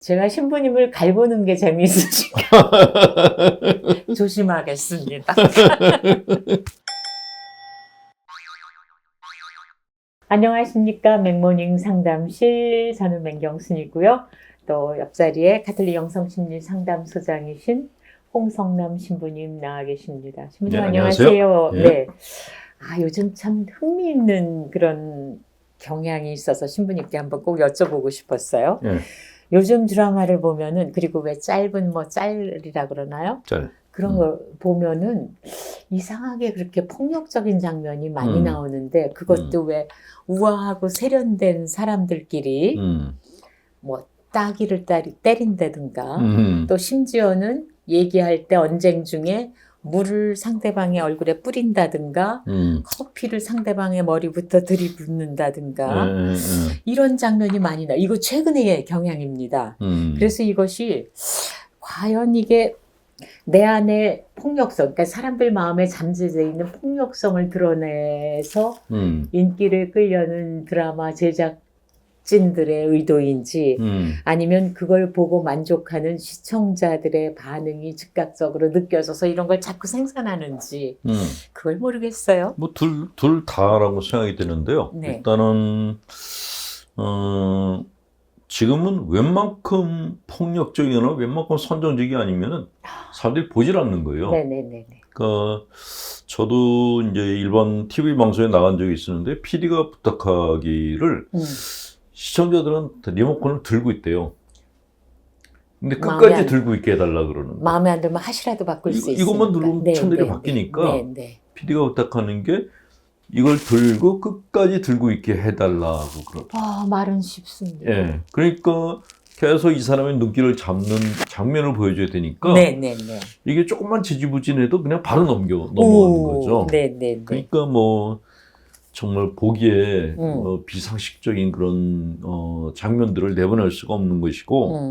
제가 신부님을 갈구는 게 재미있으시니까 조심하겠습니다. 안녕하십니까. 맥모닝 상담실 저는 맹경순이고요. 또 옆자리에 가톨릭 영성심리 상담소장이신 홍성남 신부님 나와 계십니다. 신부님 네, 안녕하세요. 예. 네. 요즘 참 흥미있는 그런 경향이 있어서 신부님께 한번 꼭 여쭤보고 싶었어요. 예. 요즘 드라마를 보면은, 그리고 왜 짧은 짤이라 그러나요? 짤. 그런 거 보면은 이상하게 그렇게 폭력적인 장면이 많이 나오는데, 그것도 왜 우아하고 세련된 사람들끼리 뭐 따귀를 때린다든가, 또 심지어는 얘기할 때 언쟁 중에 물을 상대방의 얼굴에 뿌린다든가, 커피를 상대방의 머리부터 들이붓는다든가, 이런 장면이 많이 나요. 이거 최근의 경향입니다. 그래서 이것이 과연 이게 내 안에 폭력성, 그러니까 사람들 마음에 잠재져 있는 폭력성을 드러내서 인기를 끌려는 드라마 제작진들의 의도인지, 아니면 그걸 보고 만족하는 시청자들의 반응이 즉각적으로 느껴져서 이런 걸 자꾸 생산하는지 그걸 모르겠어요. 뭐 둘 다라고 생각이 드는데요. 네. 일단은 지금은 웬만큼 폭력적이거나 웬만큼 선정적이 아니면은 사람들이 보질 않는 거예요. 네네네. 그러니까 저도 이제 일반 TV 방송에 나간 적이 있었는데 PD가 부탁하기를 시청자들은 리모컨을 들고 있대요. 근데 끝까지 들고 있게 해달라 그러는 거예요. 마음에 안 들면 하시라도 바꿀 수 있으니까. 이것만 누르면 천일이 바뀌니까 PD가 부탁하는 게 이걸 들고 끝까지 들고 있게 해달라고 그러죠. 말은 쉽습니다. 예, 그러니까 계속 이 사람의 눈길을 잡는 장면을 보여줘야 되니까 이게 조금만 지지부진해도 그냥 바로 넘어가는 거죠. 그러니까 뭐 정말 보기에 비상식적인 그런 장면들을 내보낼 수가 없는 것이고,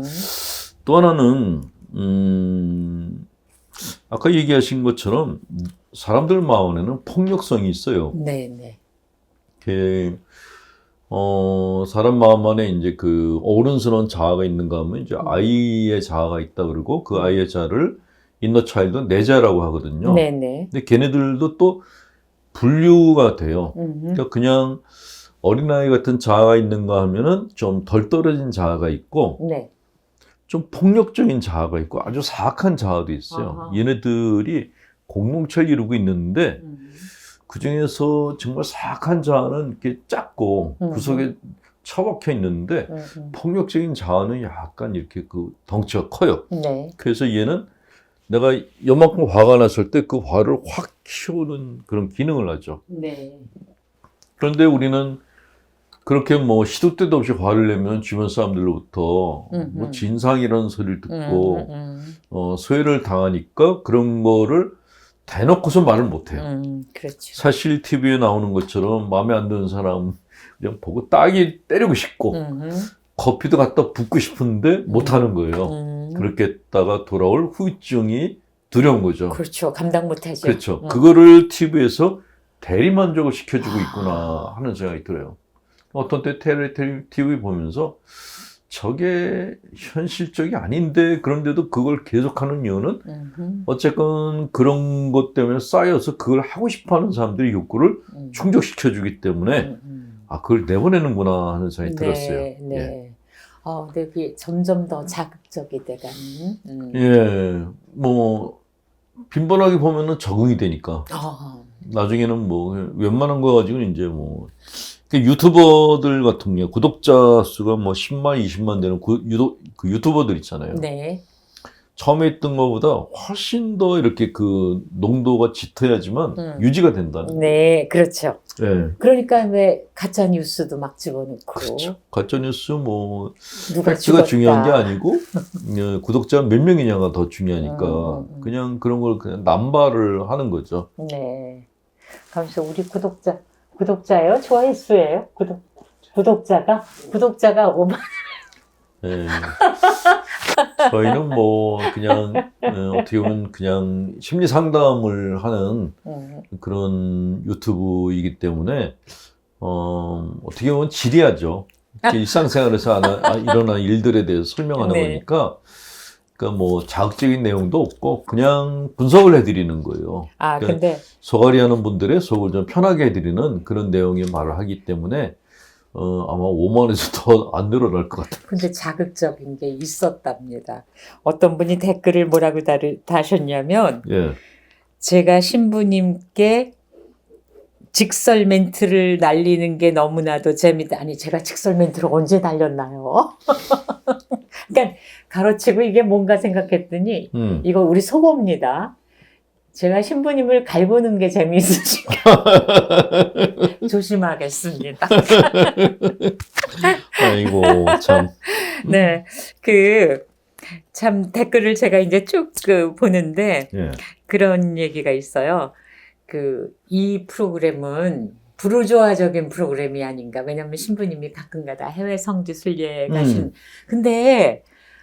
또 하나는 아까 얘기하신 것처럼 사람들 마음에는 폭력성이 있어요. 사람 마음 안에 이제 그 어른스러운 자아가 있는가 하면 이제 아이의 자아가 있다 그러고, 그 아이의 자아를 인너 차일드 내자라고 하거든요. 근데 걔네들도 또 분류가 돼요. 그러니까 그냥 어린아이 같은 자아가 있는가 하면은 좀 덜 떨어진 자아가 있고, 좀 폭력적인 자아가 있고, 아주 사악한 자아도 있어요. 얘네들이 공동체를 이루고 있는데, 그 중에서 정말 사악한 자아는 이렇게 작고 구석에 처박혀 있는데, 폭력적인 자아는 약간 이렇게 그 덩치가 커요. 그래서 얘는 내가 요만큼 화가 났을 때 그 화를 확 키우는 그런 기능을 하죠. 그런데 우리는 그렇게 뭐 시도 때도 없이 화를 내면 주변 사람들로부터 뭐 진상이라는 소리를 듣고 소외를 당하니까 그런 거를 대놓고서 말을 못해요. 사실 TV에 나오는 것처럼 마음에 안 드는 사람 그냥 보고 따기 때리고 싶고 커피도 갖다 붓고 싶은데 못하는 거예요. 그렇게 했다가 돌아올 후유증이 두려운 거죠. 그렇죠. 감당 못하죠. 그렇죠. 그거를 TV에서 대리만족을 시켜주고 있구나 하는 생각이 들어요. 어떤 때 TV 보면서 저게 현실적이 아닌데, 그런데도 그걸 계속하는 이유는 어쨌건 그런 것 때문에 쌓여서 그걸 하고 싶어하는 사람들의 욕구를 충족시켜주기 때문에 그걸 내보내는구나 하는 생각이 들었어요. 예. 근데 그게 점점 더 자극적이 돼가는. 예, 뭐 빈번하게 보면은 적응이 되니까 나중에는 뭐 웬만한 거 가지고는 이제 뭐 유튜버들 같은 경우 구독자 수가 뭐 10만, 20만 되는 그 유튜버들 있잖아요. 처음에 있던 것보다 훨씬 더 이렇게 그 농도가 짙어야지만 유지가 된다는. 그렇죠. 그러니까 왜 가짜 뉴스도 막 집어넣고. 그렇죠. 가짜 뉴스 뭐 누가 팩트가 중요한 게 아니고 구독자 몇 명이냐가 더 중요하니까 그냥 그런 걸 그냥 남발을 하는 거죠. 그래서 우리 구독자예요? 조회수예요? 구독자가 5만. 저희는 뭐 그냥 어떻게 보면 그냥 심리 상담을 하는 그런 유튜브이기 때문에 어떻게 보면 지리하죠. 일상생활에서 일어난 일들에 대해서 설명하는 네. 거니까, 그러니까 뭐 자극적인 내용도 없고 그냥 분석을 해드리는 거예요. 아, 그러니까 근데 소갈이 하는 분들의 속을 좀 편하게 해드리는 그런 내용의 말을 하기 때문에 아마 5만 원에서 더 안 늘어날 것 같아요. 근데 자극적인 게 있었답니다. 어떤 분이 댓글을 뭐라고 다셨냐면 예. 제가 신부님께 직설 멘트를 날리는 게 너무나도 재밌다. 아니, 제가 직설 멘트를 언제 날렸나요? 그러니까 가로치고 이게 뭔가 생각했더니 이거 우리 속어입니다. 제가 신부님을 갈구는 게 재미있으시니까 조심하겠습니다. 아이고 참. 네, 참 댓글을 제가 이제 쭉 보는데 예. 그런 얘기가 있어요. 이 프로그램은 부르주아적인 프로그램이 아닌가. 왜냐하면 신부님이 가끔가다 해외 성지 순례 가신. 근데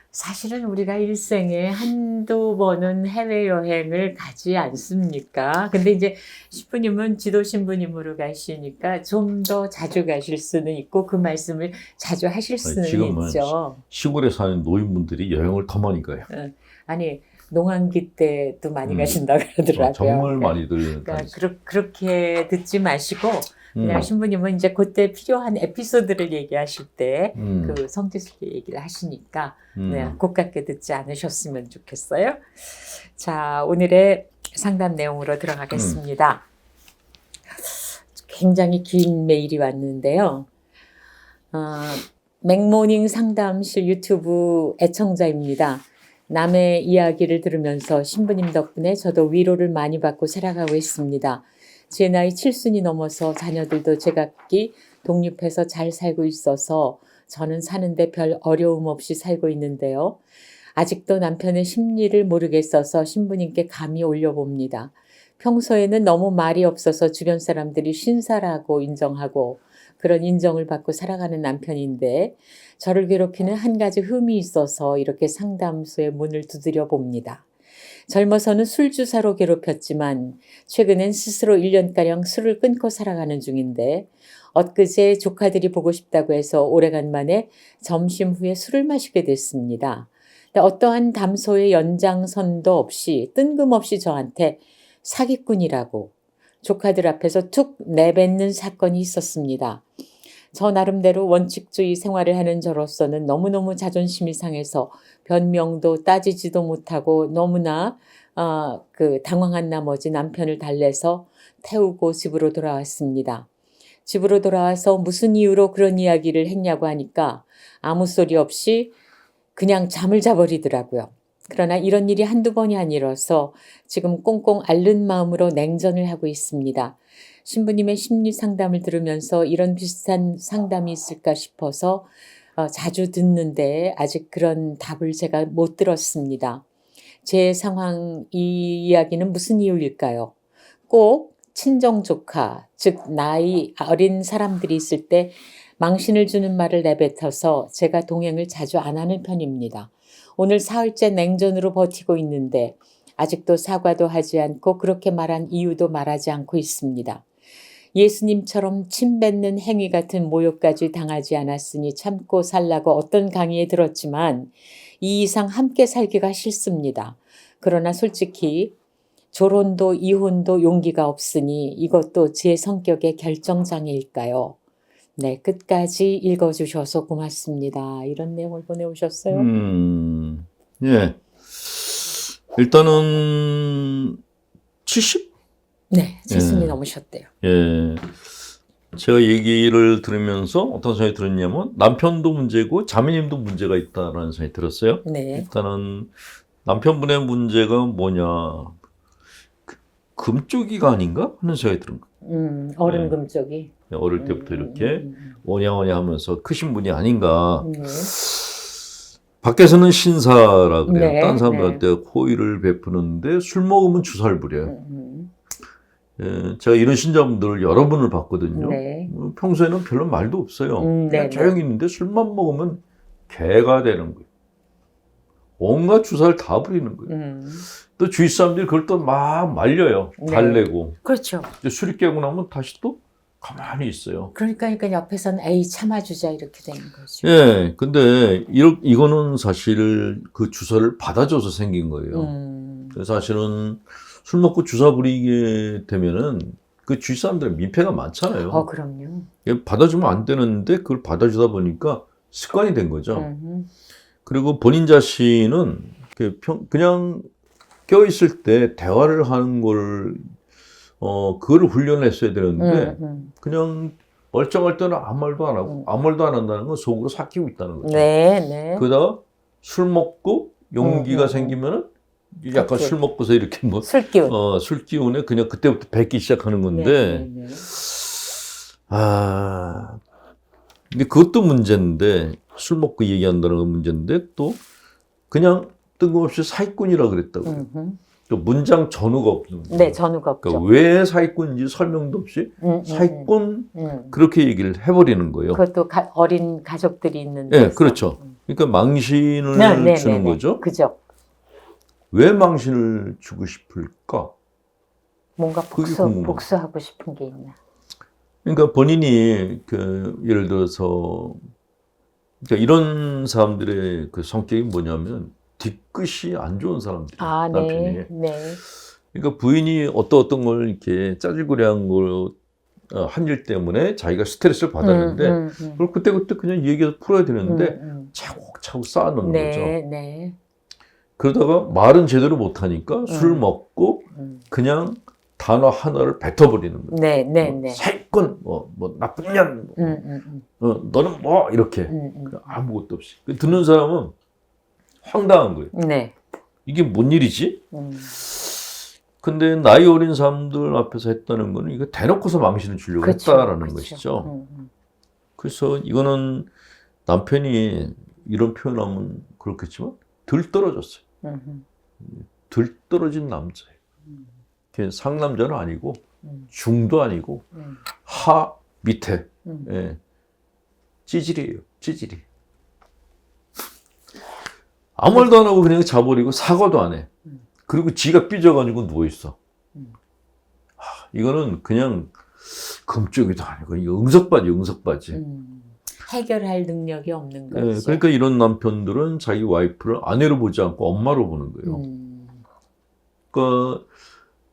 사실은 우리가 일생에 한두 번은 해외여행을 가지 않습니까? 근데 이제 신부님은 지도 신부님으로 가시니까 좀 더 자주 가실 수는 있고 그 말씀을 자주 하실 수는 지금은 있죠. 시골에 사는 노인분들이 여행을 더 많이 가요. 아니, 농한기 때도 많이 가신다고 그러더라고요. 정말 많이들. 그러니까 그렇게 듣지 마시고 그냥 신부님은 이제 그때 필요한 에피소드를 얘기하실 때 그 성지순례 얘기를 하시니까 네, 곱깝게 듣지 않으셨으면 좋겠어요. 자, 오늘의 상담 내용으로 들어가겠습니다. 굉장히 긴 메일이 왔는데요. 맥모닝 상담실 유튜브 애청자입니다. 남의 이야기를 들으면서 신부님 덕분에 저도 위로를 많이 받고 살아가고 있습니다. 제 나이 7순이 넘어서 자녀들도 제각기 독립해서 잘 살고 있어서 저는 사는데 별 어려움 없이 살고 있는데요. 아직도 남편의 심리를 모르겠어서 신부님께 감히 올려봅니다. 평소에는 너무 말이 없어서 주변 사람들이 신사라고 인정하고 그런 인정을 받고 살아가는 남편인데 저를 괴롭히는 한 가지 흠이 있어서 이렇게 상담소에 문을 두드려 봅니다. 젊어서는 술주사로 괴롭혔지만 최근엔 스스로 1년가량 술을 끊고 살아가는 중인데 엊그제 조카들이 보고 싶다고 해서 오래간만에 점심 후에 술을 마시게 됐습니다. 어떠한 담소의 연장선도 없이 뜬금없이 저한테 사기꾼이라고 조카들 앞에서 툭 내뱉는 사건이 있었습니다. 저 나름대로 원칙주의 생활을 하는 저로서는 너무너무 자존심이 상해서 변명도 따지지도 못하고 너무나 당황한 나머지 남편을 달래서 태우고 집으로 돌아왔습니다. 집으로 돌아와서 무슨 이유로 그런 이야기를 했냐고 하니까 아무 소리 없이 그냥 잠을 자버리더라고요. 그러나 이런 일이 한두 번이 아니라서 지금 꽁꽁 앓는 마음으로 냉전을 하고 있습니다. 신부님의 심리 상담을 들으면서 이런 비슷한 상담이 있을까 싶어서 자주 듣는데 아직 그런 답을 제가 못 들었습니다. 제 상황, 이 이야기는 무슨 이유일까요? 꼭 친정 조카, 즉 나이 어린 사람들이 있을 때 망신을 주는 말을 내뱉어서 제가 동행을 자주 안 하는 편입니다. 오늘 사흘째 냉전으로 버티고 있는데 아직도 사과도 하지 않고 그렇게 말한 이유도 말하지 않고 있습니다. 예수님처럼 침 뱉는 행위 같은 모욕까지 당하지 않았으니 참고 살라고 어떤 강의에 들었지만 이 이상 함께 살기가 싫습니다. 그러나 솔직히 졸혼도 이혼도 용기가 없으니 이것도 제 성격의 결정장애일까요? 네, 끝까지 읽어주셔서 고맙습니다. 이런 내용을 보내오셨어요. 예. 일단은 70? 네, 70이 넘으셨대요. 예. 제가 얘기를 들으면서 어떤 생각이 들었냐면 남편도 문제고 자매님도 문제가 있다라는 생각이 들었어요. 네. 일단은 남편분의 문제가 뭐냐. 금쪽이가 아닌가 하는 생각이 들은 거예요. 어른금 쪽이. 어릴 때부터 이렇게 오냐오냐 하면서 크신 분이 아닌가. 밖에서는 신사라 그래요. 네, 딴 사람들한테 호의를 베푸는데 술 먹으면 주사를 부려요. 예, 제가 이런 신자분들 여러 분을 봤거든요. 네. 평소에는 별로 말도 없어요. 그냥 네, 조용히 있는데 술만 먹으면 개가 되는 거예요. 온갖 주사를 다 부리는 거예요. 또 주위 사람들이 그걸 또 막 말려요. 네. 달래고. 그렇죠. 술이 깨고 나면 다시 또 가만히 있어요. 그러니까 옆에서는 에이 참아주자 이렇게 되는 거죠. 예, 근데 이거는 사실 그 주사를 받아줘서 생긴 거예요. 사실은 술 먹고 주사 부리게 되면은 그 주위 사람들은 민폐가 많잖아요. 그럼요. 받아주면 안 되는데 그걸 받아주다 보니까 습관이 된 거죠. 그리고 본인 자신은 그냥 껴있을 때 대화를 하는 걸 그거를 훈련했어야 되는데 그냥 멀쩡할 때는 아무 말도 안 하고 아무 말도 안 한다는 건 속으로 삭히고 있다는 거죠. 네. 그러다가 술 먹고 용기가 생기면은 약간 술 먹고서 이렇게 뭐 술기운. 술기운에 그냥 그때부터 뱉기 시작하는 건데 근데 그것도 문제인데 술 먹고 얘기한다는 건 문제인데 또 그냥 뜬금없이 사기꾼이라 그랬다고. 또 문장 전후가 없는 거예요. 네, 전후가 없죠. 그러니까 왜 사기꾼인지 설명도 없이 사기꾼 그렇게 얘기를 해버리는 거예요. 그것도 어린 가족들이 있는 네, 그렇죠. 그러니까 망신을 주는 거죠. 그죠. 왜 망신을 주고 싶을까? 뭔가 복수하고 싶은 게 있나? 그러니까 본인이 예를 들어서 그러니까 이런 사람들의 그 성격이 뭐냐면 뒤끝이 안 좋은 사람들. 남편이. 네. 그러니까 부인이 어떤 걸 이렇게 짜질구리한 걸 한 일 때문에 자기가 스트레스를 받았는데 그걸 그때그때 그냥 얘기해서 풀어야 되는데 차곡차곡 쌓아놓는 거죠. 네. 그러다가 말은 제대로 못하니까 술 먹고 그냥 단어 하나를 뱉어버리는 거예요. 네. 사기꾼, 뭐 나쁜 년, 너는 뭐 이렇게 아무것도 없이 듣는 사람은 황당한 거예요. 네. 이게 뭔 일이지? 근데 나이 어린 사람들 앞에서 했다는 거는 이거 대놓고서 망신을 주려고 했다라는 것이죠. 그래서 이거는 남편이 이런 표현하면 그렇겠지만 덜 떨어졌어요. 덜 떨어진 남자예요. 상남자는 아니고 중도 아니고 하 밑에 찌질이에요. 찌질이. 아무 말도 안 하고 그냥 자버리고 사과도 안 해. 그리고 지가 삐져가지고 누워있어. 이거는 그냥 금쪽이도 아니고 이거 응석바지. 해결할 능력이 없는 거죠. 그러니까 이런 남편들은 자기 와이프를 아내로 보지 않고 엄마로 보는 거예요. 그러니까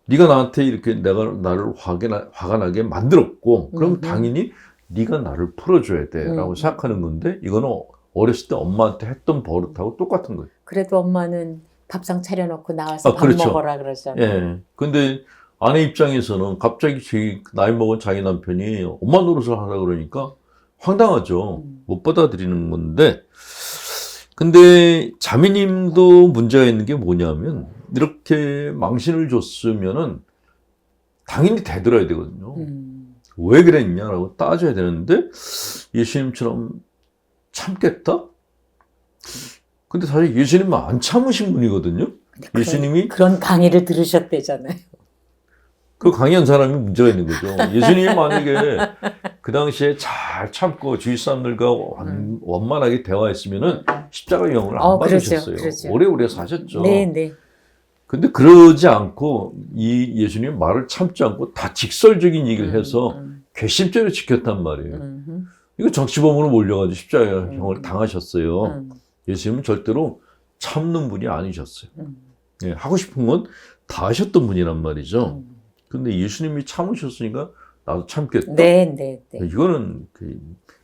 네가 나한테 이렇게 나를 화가 나게 만들었고 그럼 당연히 네가 나를 풀어줘야 돼라고 생각하는 건데 이거는 어렸을 때 엄마한테 했던 버릇하고 똑같은 거예요. 그래도 엄마는 밥상 차려놓고 나와서 밥 그렇죠. 먹어라 그러잖아요. 근데 아내 입장에서는 갑자기 나이 먹은 자기 남편이 엄마 노릇을 하라 그러니까 황당하죠. 못 받아들이는 건데 근데 자매님도 문제가 있는 게 뭐냐면 이렇게 망신을 줬으면은 당연히 되돌아야 되거든요. 왜 그랬냐라고 따져야 되는데 예수님처럼 참겠다? 근데 사실 예수님은 안 참으신 분이거든요. 예수님이 그런 강의를 들으셨대잖아요. 그 강의한 사람이 문제가 있는 거죠. 예수님이 만약에 그 당시에 잘 참고 주위 사람들과 원만하게 대화했으면은 십자가 영을 안 받으셨어요. 그렇죠. 오래오래 사셨죠. 네. 근데 그러지 않고 이 예수님 말을 참지 않고 다 직설적인 얘기를 해서 괘씸죄를 지켰단 말이에요. 이거 정치범으로 몰려가지고 십자가형을 당하셨어요. 예수님은 절대로 참는 분이 아니셨어요. 하고 싶은 건 다 하셨던 분이란 말이죠. 근데 예수님이 참으셨으니까 나도 참겠다. 네. 이거는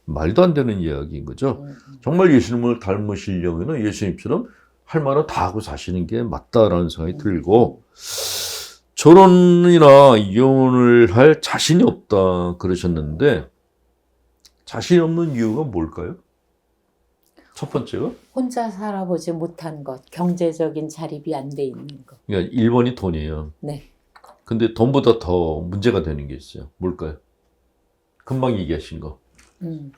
말도 안 되는 이야기인 거죠. 정말 예수님을 닮으시려면 예수님처럼 할 말은 다 하고 사시는 게 맞다라는 생각이 들고 결혼이나 이혼을 할 자신이 없다 그러셨는데 자신이 없는 이유가 뭘까요? 첫 번째가? 혼자 살아보지 못한 것, 경제적인 자립이 안 돼 있는 것. 그러니까 1번이 돈이에요. 네. 근데 돈보다 더 문제가 되는 게 있어요. 뭘까요? 금방 얘기하신 거.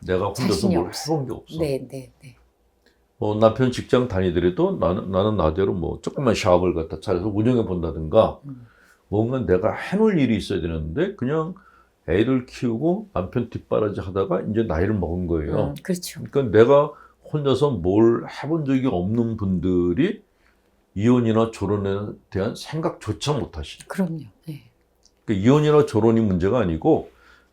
내가 혼자서 뭘 해본 게 없어. 네. 남편 직장 다니더라도 나는 나대로 뭐 조금만 샵을 갖다 차려서 운영해 본다든가 뭔가 내가 해놓을 일이 있어야 되는데 그냥 애를 키우고 남편 뒷바라지 하다가 이제 나이를 먹은 거예요. 그렇죠. 그러니까 내가 혼자서 뭘 해본 적이 없는 분들이 이혼이나 결혼에 대한 생각조차 못 하시죠. 그럼요. 네. 그러니까 이혼이나 결혼이 문제가 아니고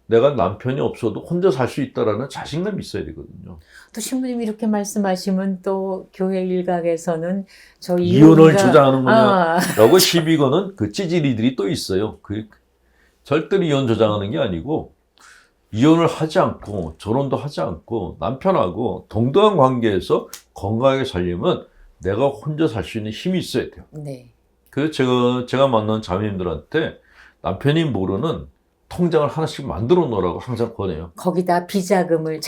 내가 남편이 없어도 혼자 살 수 있다라는 자신감이 있어야 되거든요. 또 신부님이 이렇게 말씀하시면 또 교회 일각에서는 저 이혼을 주장하는 거냐라고 시비 거는 그 찌질이들이 또 있어요. 절대로 이혼 주장하는 게 아니고 이혼을 하지 않고 결혼도 하지 않고 남편하고 동등한 관계에서 건강하게 살려면 내가 혼자 살 수 있는 힘이 있어야 돼요. 네. 그래서 제가 만난 자매님들한테 남편이 모르는 통장을 하나씩 만들어 놓으라고 항상 권해요. 거기다 비자금을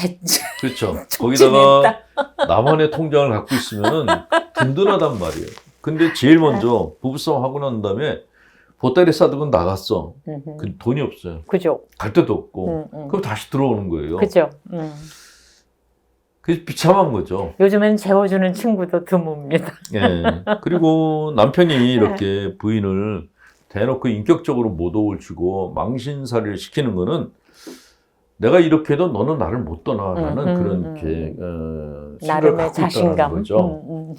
그렇죠. 거기다가 나만의 통장을 갖고 있으면 든든하단 말이에요. 근데 제일 먼저 부부싸움 하고 난 다음에 보따리 싸들고 나갔어. 그 돈이 없어요. 그죠. 갈 데도 없고. 그럼 다시 들어오는 거예요. 그죠. 그게 비참한 거죠. 요즘엔 재워주는 친구도 드뭅니다. 예. 그리고 남편이 이렇게 부인을 대놓고 인격적으로 모독을 주고 망신살이를 시키는 거는 내가 이렇게 해도 너는 나를 못 떠나라는 그런 생각을 나름의 갖고 자신감. 있다는 거죠.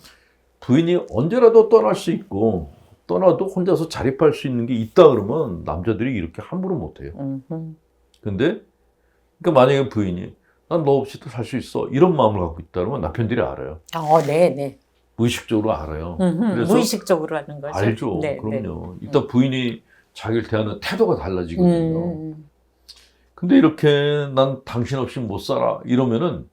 부인이 언제라도 떠날 수 있고 떠나도 혼자서 자립할 수 있는 게 있다 그러면 남자들이 이렇게 함부로 못 해요. 근데 그러니까 만약에 부인이 난 너 없이도 살 수 있어 이런 마음을 갖고 있다 그러면 남편들이 알아요. 네. 무의식적으로 알아요. 그래서 무의식적으로 하는 거죠. 알죠. 네, 그럼요. 이따 부인이 자기를 대하는 태도가 달라지거든요. 근데 이렇게 난 당신 없이 못 살아 이러면은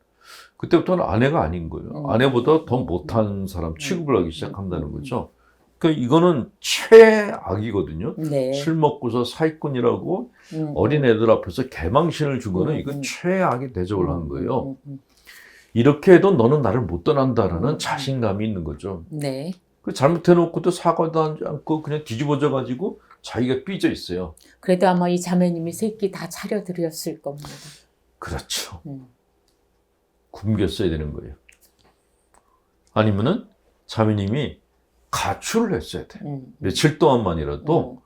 그때부터는 아내가 아닌 거예요. 아내보다 더 못한 사람 취급을 하기 시작한다는 거죠. 그러니까 이거는 최악이거든요. 네. 술 먹고서 사기꾼이라고 어린 애들 앞에서 개망신을 준 거는 이건 최악의 대접을 한 거예요. 이렇게 해도 너는 나를 못 떠난다라는 자신감이 있는 거죠. 네. 그 잘못해놓고도 사과도 하지 않고 그냥 뒤집어져가지고 자기가 삐져 있어요. 그래도 아마 이 자매님이 새끼 다 차려드렸을 겁니다. 그렇죠. 굶겼어야 되는 거예요. 아니면은 자매님이 가출을 했어야 돼. 며칠 동안만이라도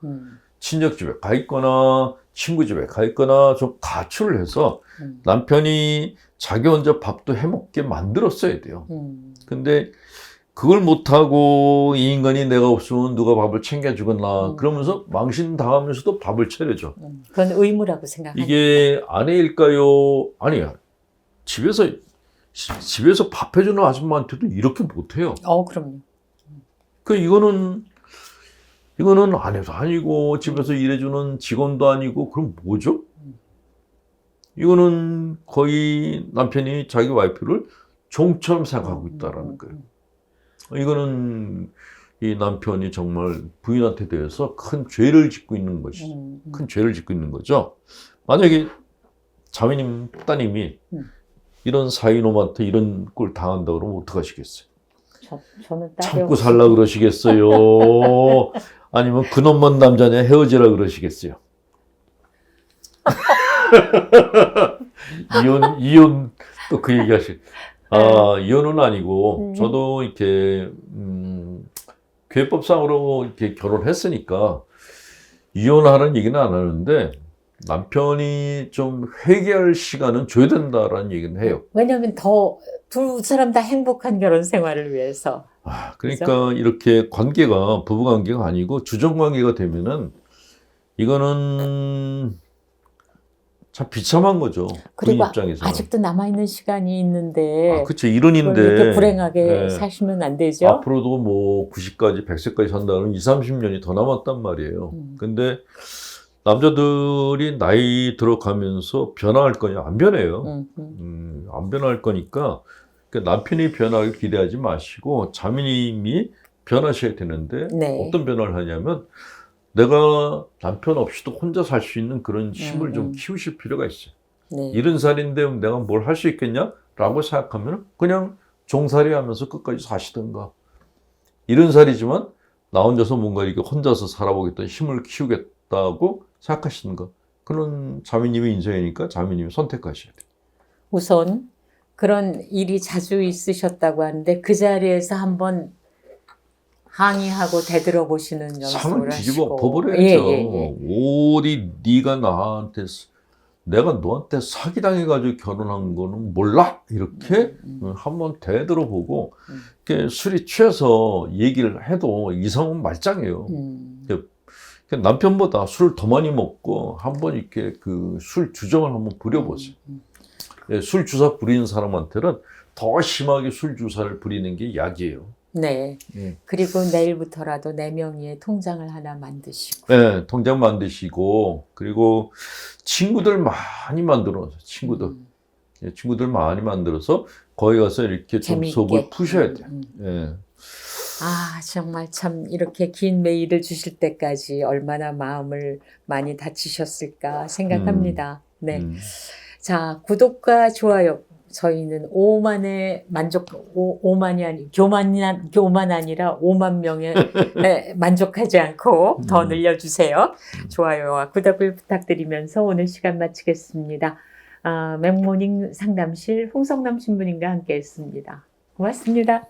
친척 집에 가 있거나 친구 집에 가 있거나 좀 가출을 해서 남편이 자기 혼자 밥도 해먹게 만들었어야 돼요. 근데 그걸 못하고 이 인간이 내가 없으면 누가 밥을 챙겨주겠나 그러면서 망신당하면서도 밥을 차려줘. 그건 의무라고 생각합니다. 이게 아내일까요? 아니야. 집에서 밥 해주는 아줌마한테도 이렇게 못해요. 그럼요. 이거는 아내도 아니고 집에서 일해주는 직원도 아니고 그럼 뭐죠? 이거는 거의 남편이 자기 와이프를 종처럼 생각하고 있다라는 거예요. 이거는 이 남편이 정말 부인한테 대해서 큰 죄를 짓고 있는 것이죠. 큰 죄를 짓고 있는 거죠. 만약에 자매님 따님이 이런 사위놈한테 이런 꼴 당한다 그러면 어떡하시겠어요? 저는 딸이 참고 살라 그러시겠어요? 아니면 그놈만 남자냐 헤어지라 그러시겠어요? 이혼 또 그 얘기하시. 이혼은 아니고 저도 이렇게 교회법상으로 이렇게 결혼했으니까 이혼하라는 얘기는 안 하는데 남편이 좀 회개할 시간은 줘야 된다라는 얘기는 해요. 왜냐하면 더 두 사람 다 행복한 결혼 생활을 위해서. 그러니까 그렇죠? 이렇게 관계가 부부 관계가 아니고 주정 관계가 되면은 이거는 참 비참한 거죠. 그리고 입장에서 아직도 남아 있는 시간이 있는데. 그렇죠. 이른인데 이렇게 불행하게 사시면 안 되죠. 앞으로도 뭐 90까지 100세까지 산다는 20, 30년이 더 남았단 말이에요. 근데 남자들이 나이 들어가면서 변화할 거냐? 안 변해요. 안 변할 거니까 남편이 변화를 기대하지 마시고 자매님이 변하셔야 되는데 네. 어떤 변화를 하냐면 내가 남편 없이도 혼자 살 수 있는 그런 힘을 좀 키우실 필요가 있어요. 네. 70살인데 내가 뭘 할 수 있겠냐? 라고 생각하면 그냥 종살이 하면서 끝까지 사시든가. 70살이지만 나 혼자서 뭔가 이렇게 혼자서 살아보겠다 힘을 키우겠다고 생각하시는 거. 그런 자매님의 인생이니까 자매님이 선택하셔야 돼요. 우선 그런 일이 자주 있으셨다고 하는데 그 자리에서 한번 항의하고 되돌아보시는 연습을 상을 뒤집어 하시고. 엎어버려야죠. 어디 네가 나한테 내가 너한테 사기당해가지고 결혼한 거는 몰라? 이렇게 한번 되돌아보고 술이 취해서 얘기를 해도 이성은 말짱해요. 남편보다 술을 더 많이 먹고 한번 이렇게 그 술 주정을 한번 부려보세요. 예, 술 주사 부리는 사람한테는 더 심하게 술 주사를 부리는 게 약이에요. 네. 그리고 내일부터라도 내 명의의 통장을 하나 만드시고. 네, 통장 만드시고, 그리고 친구들 많이 만들어서, 예, 친구들 많이 만들어서 거기 가서 이렇게 좀 재미있게. 속을 푸셔야 돼요. 예. 아, 정말 참 이렇게 긴 메일을 주실 때까지 얼마나 마음을 많이 다치셨을까 생각합니다. 네. 자, 구독과 좋아요. 저희는 5만의 교만 아니라 5만 명에 만족하지 않고 더 늘려주세요. 좋아요와 구독을 부탁드리면서 오늘 시간 마치겠습니다. 맥모닝 상담실 홍성남 신부님과 함께 했습니다. 고맙습니다.